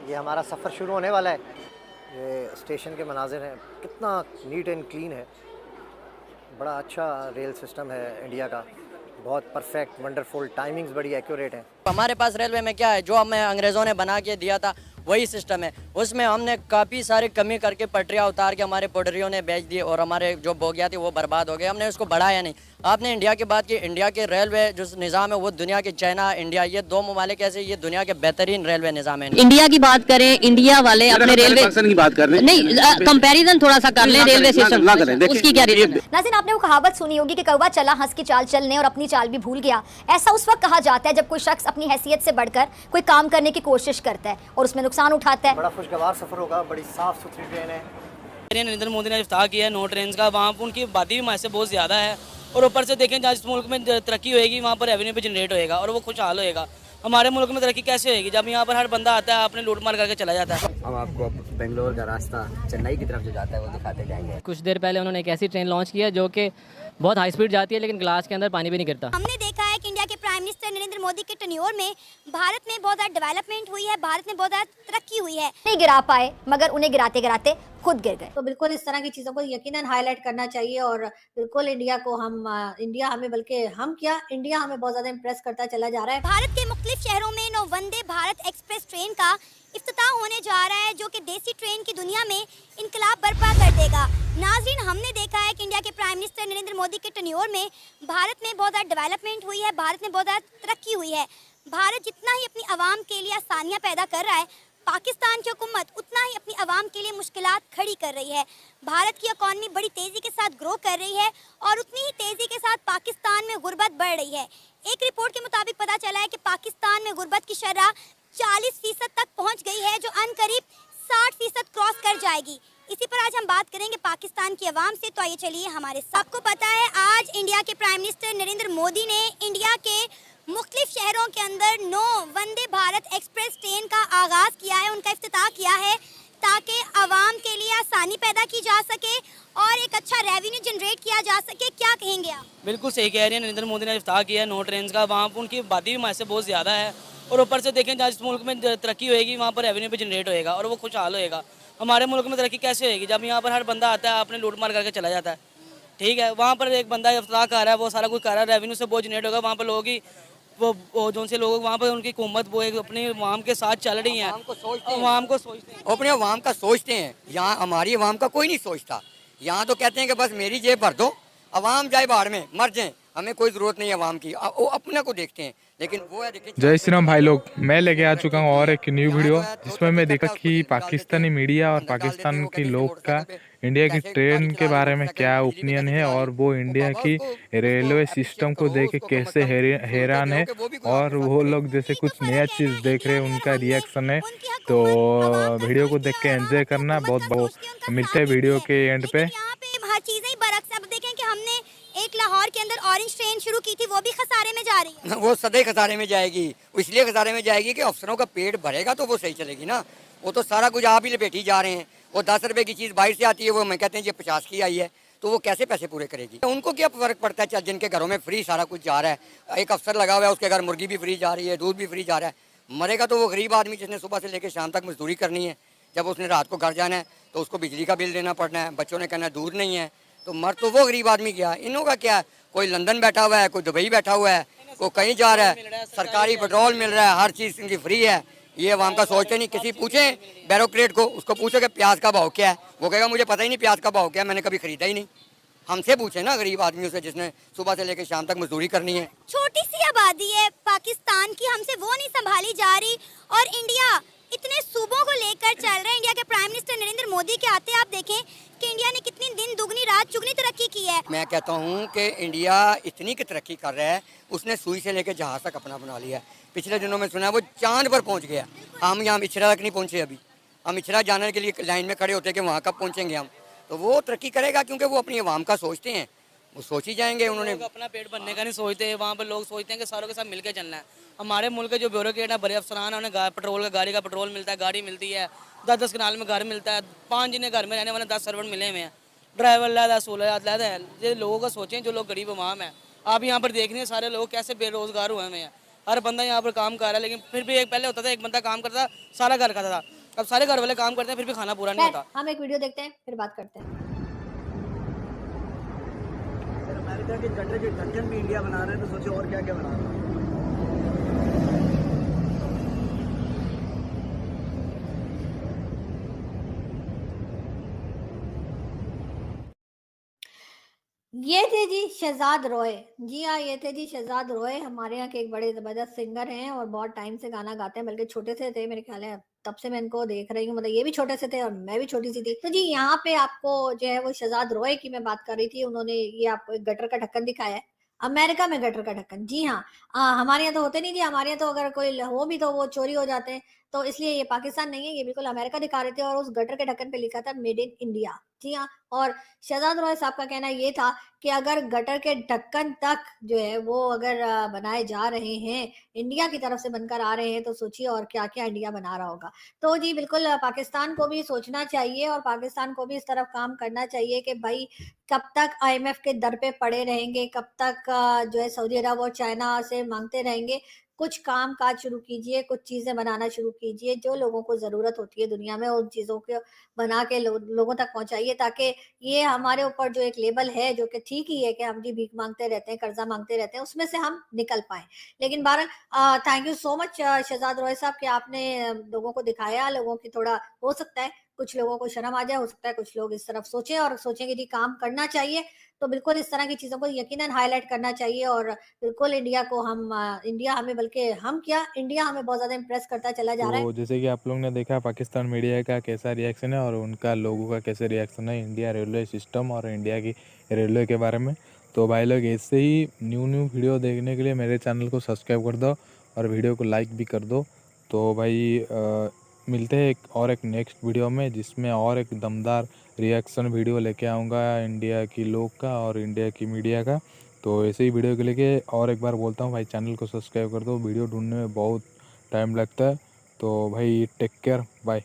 ये हमारा सफ़र शुरू होने वाला है। ये स्टेशन के मनाज़िर हैं, कितना नीट एंड क्लीन है। बड़ा अच्छा रेल सिस्टम है इंडिया का, बहुत परफेक्ट, वंडरफुल, टाइमिंग्स बड़ी एक्यूरेट हैं। हमारे पास रेलवे में क्या है, जो हमें अंग्रेज़ों ने बना के दिया था वही सिस्टम है। उसमें हमने काफ़ी सारी कमी करके पटरियाँ उतार के हमारे पटरियों ने बेच दी और हमारे जो बोगियाँ थी वो बर्बाद हो गए। हमने उसको बढ़ाया नहीं। आपने इंडिया की बात की, इंडिया के रेलवे जो निज़ाम है वो दुनिया के, चाइना इंडिया, ये दो ममालिक ऐसे, ये दुनिया के बेहतरीन रेलवे निज़ाम है। इंडिया की बात करें, इंडिया वाले अपने रेलवे की बात कर रहे हैं, नहीं, कंपैरिजन थोड़ा सा कर लें रेलवे सिस्टम, उसकी क्या रीजन है? नाज़रीन, आपने वो कहावत सुनी होगी कि कौवा चला हंस की चाल चलने और अपनी चाल भी भूल गया। ऐसा उस वक्त कहा जाता है जब कोई शख्स अपनी हैसियत से बढ़कर कोई काम करने की कोशिश करता है और उसमें नुकसान उठाता है। बड़ा खुशगवार सफ़र होगा, बड़ी साफ़ सुथरी ट्रेन है। नरेंद्र मोदी ने इफ्ताह किया है नो ट्रेन का, वहाँ पर उनकी आबादी भी हमारे से बहुत ज़्यादा है और ऊपर से देखें जहाँ जिस मुल्क में तरक्की होएगी वहाँ पर रेवेन्यू भी जनरेट होएगा और वो खुशहाल होएगा। हमारे मुल्क में तरक्की कैसे होएगी जब यहाँ पर हर बंदा आता है अपने लूट मार करके चला जाता है। हम आपको बेंगलोर का रास्ता चेन्नई की तरफ जो जाता है वो दिखाते जाएंगे। कुछ देर पहले उन्होंने एक ऐसी ट्रेन लॉन्च किया जो कि बहुत हाई स्पीड जाती है लेकिन ग्लास के अंदर पानी भी नहीं गिरता। हमने देखा है कि इंडिया के प्राइम मिनिस्टर नरेंद्र मोदी के टेन्योर में भारत में बहुत ज़्यादा डेवलपमेंट हुई है, भारत में बहुत ज़्यादा तरक्की हुई है। नहीं गिरा पाए मगर उन्हें गिराते गिराते खुद गिर गए। तो बिल्कुल इस तरह की चीज़ों को यकीनन हाईलाइट करना चाहिए और बिल्कुल इंडिया को इंडिया हमें, बल्कि हम क्या, इंडिया हमें बहुत ज़्यादा इम्प्रेस करता चला जा रहा है। भारत के मुख्तलिफ शहरों में नौ वंदे भारत एक्सप्रेस ट्रेन का इफ्तिताह होने जा रहा है जो कि देसी ट्रेन की दुनिया में इनकलाब बर्पा कर देगा। नाज़रीन, हमने देखा है कि इंडिया के प्राइम मिनिस्टर नरेंद्र मोदी के टेन्योर में भारत में बहुत ज़्यादा डेवलपमेंट हुई है, भारत में बहुत ज़्यादा तरक्की हुई है। भारत जितना ही अपनी आवाम के लिए आसानियाँ पैदा कर रहा है, पाकिस्तान की हुकूमत उतना ही अपनी आवाम के लिए मुश्किलात खड़ी कर रही है। भारत की इकॉनमी बड़ी तेज़ी के साथ ग्रो कर रही है और उतनी ही तेज़ी के साथ पाकिस्तान में गुर्बत बढ़ रही है। एक रिपोर्ट के मुताबिक पता चला है कि पाकिस्तान में गुर्बत की शरह 40% तक पहुंच गई है जो अनकरीब 60% क्रॉस कर जाएगी। इसी पर आज हम बात करेंगे पाकिस्तान की आवाम से। तो आइए चलिए हमारे साथ। आपको पता है आज इंडिया के प्राइम मिनिस्टर नरेंद्र मोदी ने इंडिया के मुख्तलिफ शहरों के अंदर 9 वंदे भारत एक्सप्रेस ट्रेन का आगाज़ किया है, उनका इफ्तिताह किया है ताकि आवाम के लिए आसानी पैदा की जा सके और एक अच्छा रेवेन्यू जनरेट किया जा सके। क्या कहेंगे आप? बिल्कुल सही कह रही है, नरेंद्र मोदी ने इफ्ताह किया है नो ट्रेन का, वहाँ पर उनकी आबादी भी हमारे से बहुत ज़्यादा है और ऊपर से देखें जहाँ जिस मुल्क में तरक्की होएगी वहाँ पर रेवेन्यू भी जनरेट होएगा और वो खुशहाल होएगा। हमारे मुल्क में तरक्की कैसे होएगी जब यहाँ पर हर बंदा आता है अपने लूट मार करके चला जाता है। ठीक है, वहाँ पर एक बंदा इफ्ताह कर रहा है, वो सारा कुछ कर रहा है, रेवेन्यू से बहुत जनरेट होगा। वहाँ पर लोगों की वो जो से लोग वहाँ पर उनकी हुकूमत वो एक अपनी अवाम के साथ चल रही है, अवाम को सोचते हैं, अपने अवाम का सोचते हैं। यहाँ हमारी अवाम का कोई नहीं सोचता। यहाँ तो कहते हैं कि बस मेरी जेब भर दो, अवाम जाए बाहर में मर जाए, हमें कोई ज़रूरत नहीं है अवाम की, वो अपने को देखते हैं। लेकिन वो है, देखिए, जय श्री राम भाई लोग, मैं लेके आ चुका हूँ और एक न्यू वीडियो जिसमें मैं देखा कि पाकिस्तानी मीडिया और पाकिस्तान के लोग का इंडिया की ट्रेन के बारे में क्या ओपिनियन है और वो इंडिया की रेलवे सिस्टम को देख के कैसे हैरान है और वो लोग जैसे कुछ नया चीज़ देख रहे हैं, उनका रिएक्शन है। तो वीडियो को देख के एंजॉय करना। बहुत मिलते हैं वीडियो के एंड पे। हर चीज़ें ही बरक्स है। अब देखें कि हमने एक लाहौर के अंदर ऑरेंज ट्रेन शुरू की थी, वो भी खसारे में जा रही है। वो सदैव खसारे में जाएगी, इसलिए खसारे में जाएगी कि अफसरों का पेट भरेगा तो वो सही चलेगी ना। वो तो सारा कुछ आप ही लपेटी जा रहे हैं। वो 10 रुपए की चीज़ बाहर से आती है, वो मैं कहते हैं ये 50 की आई है, तो वो कैसे पैसे पूरे करेगी? उनको क्या फ़र्क पड़ता है? चल, जिनके घरों में फ्री सारा कुछ जा रहा है, एक अफसर लगा हुआ है, उसके घर मुर्गी भी फ्री जा रही है, दूध भी फ्री जा रहा है। मरेगा तो वो गरीब आदमी जिसने सुबह से लेकर शाम तक मजदूरी करनी है। जब उसने रात को घर जाना है तो उसको बिजली का बिल देना पड़ना है, बच्चों ने कहना है दूध नहीं है, तो मर तो वो गरीब आदमी गया। इनों का क्या है? कोई लंदन बैठा हुआ है, कोई दुबई बैठा हुआ है, कोई कहीं जा रहा है, सरकारी पेट्रोल मिल रहा है, हर चीज़ इनकी फ्री है। ये अवाम का सोचते नहीं। किसी पूछे बैरोक्रेट को, उसको पूछो कि प्याज का भाव क्या है, वो कहेगा मुझे पता ही नहीं प्याज का भाव क्या है, मैंने कभी खरीदा ही नहीं। हमसे पूछे ना, गरीब आदमियों से जिसने सुबह से लेकर शाम तक मजदूरी करनी है। छोटी सी आबादी है पाकिस्तान की, हमसे वो नहीं संभाली जा रही और इंडिया इतने सूबों को लेकर चल रहा है। इंडिया के प्राइम मिनिस्टर नरेंद्र मोदी के आते आप देखें कि इंडिया ने कितनी दिन दुगनी रात चुगनी तरक्की की है। मैं कहता हूँ कि इंडिया इतनी की तरक्की कर रहा है, उसने सुई से लेकर जहाज तक अपना बना लिया है। पिछले दिनों में सुना वो चांद पर पहुँच गया। हम यहाँ इचरा तक नहीं पहुँचे अभी। हम इचरा जाने के लिए लाइन में खड़े होते हैं कि वहाँ कब पहुँचेंगे हम। तो वो तरक्की करेगा क्योंकि वो अपनी आवाम का सोचते हैं, वो सोच ही जाएंगे। उन्होंने अपना पेट भरने का नहीं सोचते, वहाँ पर लोग सोचते हैं कि सारों के साथ मिलकर चलना है। हमारे मुल्क के जो ब्यूरोक्रेट है, बड़े अफसरान है, उन्हें पेट्रोल का, गाड़ी का पेट्रोल मिलता है, गाड़ी मिलती है, 10-10 कनाल में घर मिलता है, 5 जिन्हें घर में रहने वाले 10 सर्वेंट मिले हुए हैं, ड्राइवर लादा 16 लादा है। ये लोगों का सोचें जो लोग गरीब अवाम है। आप यहाँ पर देख रहे हैं सारे लोग कैसे बेरोजगार हुए हैं। हर बंदा यहाँ पर काम कर रहा है, लेकिन फिर भी एक पहले होता था एक बंदा काम करता था, सारा घर खाता था। अब सारे घर वाले काम करते हैं फिर भी खाना पूरा नहीं खैर, होता। हम एक वीडियो देखते हैं फिर बात करते हैं। अमेरिका के गटर के ढक्कन भी इंडिया बना रहे हैं, तो सोचो और क्या क्या बना रहे हैं। ये थे जी शहजाद रॉय। जी हाँ, ये थे जी शहजाद रॉय, हमारे यहाँ के एक बड़े ज़बरदस्त सिंगर हैं और बहुत टाइम से गाना गाते हैं, बल्कि छोटे से थे मेरे ख्याल है, तब से मैं इनको देख रही हूँ, मतलब ये भी छोटे से थे और मैं भी छोटी-सी थी। तो जी यहाँ पे आपको जो है वो शहजाद रॉय की मैं बात कर रही थी, उन्होंने ये आपको एक गटर का ढक्कन दिखाया है। अमेरिका में गटर का ढक्कन, जी हाँ। हमारे यहाँ तो होते नहीं जी, हमारे यहाँ तो अगर कोई हो भी तो वो चोरी हो जाते हैं, तो इसलिए ये पाकिस्तान नहीं है, ये बिल्कुल अमेरिका दिखा रहे थे और उस गटर के ढक्कन पे लिखा था मेड इन इंडिया। जी हाँ, और शहजाद रॉय साहब का कहना ये था कि अगर गटर के ढक्कन तक जो है वो अगर बनाए जा रहे हैं, इंडिया की तरफ से बनकर आ रहे हैं, तो सोचिए और क्या-क्या इंडिया बना रहा होगा। तो जी बिल्कुल पाकिस्तान को भी सोचना चाहिए और पाकिस्तान को भी इस तरफ काम करना चाहिए कि भाई कब तक आईएमएफ के दर पे पड़े रहेंगे, कब तक जो है सऊदी अरब और चाइना से माँगते रहेंगे। कुछ काम-काज शुरू कीजिए, कुछ चीज़ें बनाना शुरू कीजिए, जो लोगों को ज़रूरत होती है दुनिया में उन चीज़ों को बना के लोगों तक पहुँचाइए, ताकि ये हमारे ऊपर जो एक लेबल है जो कि ठीक ही है कि हम जी भीख माँगते रहते हैं, कर्ज़ा माँगते रहते हैं, उसमें से हम निकल पाएँ। लेकिन बहरहाल thank you so much Shehzad Roy साहब कि आपने लोगों को दिखाया, लोगों की थोड़ा हो सकता है कुछ लोगों को शर्म आ जाए, हो सकता है कुछ लोग इस तरफ सोचें और सोचें कि जी काम करना चाहिए, तो बिल्कुल इस तरह की चीज़ों को यकीनन हाइलाइट करना चाहिए और बिल्कुल इंडिया को हम इंडिया हमें बल्कि हम क्या इंडिया हमें बहुत ज़्यादा इम्प्रेस करता चला जा रहा है। तो जैसे कि आप लोग ने देखा पाकिस्तान मीडिया का कैसा रिएक्शन है और उनका लोगों का कैसे रिएक्शन है इंडिया रेलवे सिस्टम और इंडिया की रेलवे के बारे में। तो भाई लोग ऐसे ही न्यू वीडियो देखने के लिए मेरे चैनल को सब्सक्राइब कर दो और वीडियो को लाइक भी कर दो। तो भाई मिलते हैं एक नेक्स्ट वीडियो में, जिसमें और एक दमदार रिएक्शन वीडियो लेके आऊँगा इंडिया की लोग का और इंडिया की मीडिया का। तो ऐसे ही वीडियो के लेके और एक बार बोलता हूँ भाई चैनल को सब्सक्राइब कर दो, वीडियो ढूंढने में बहुत टाइम लगता है। तो भाई टेक केयर, बाय।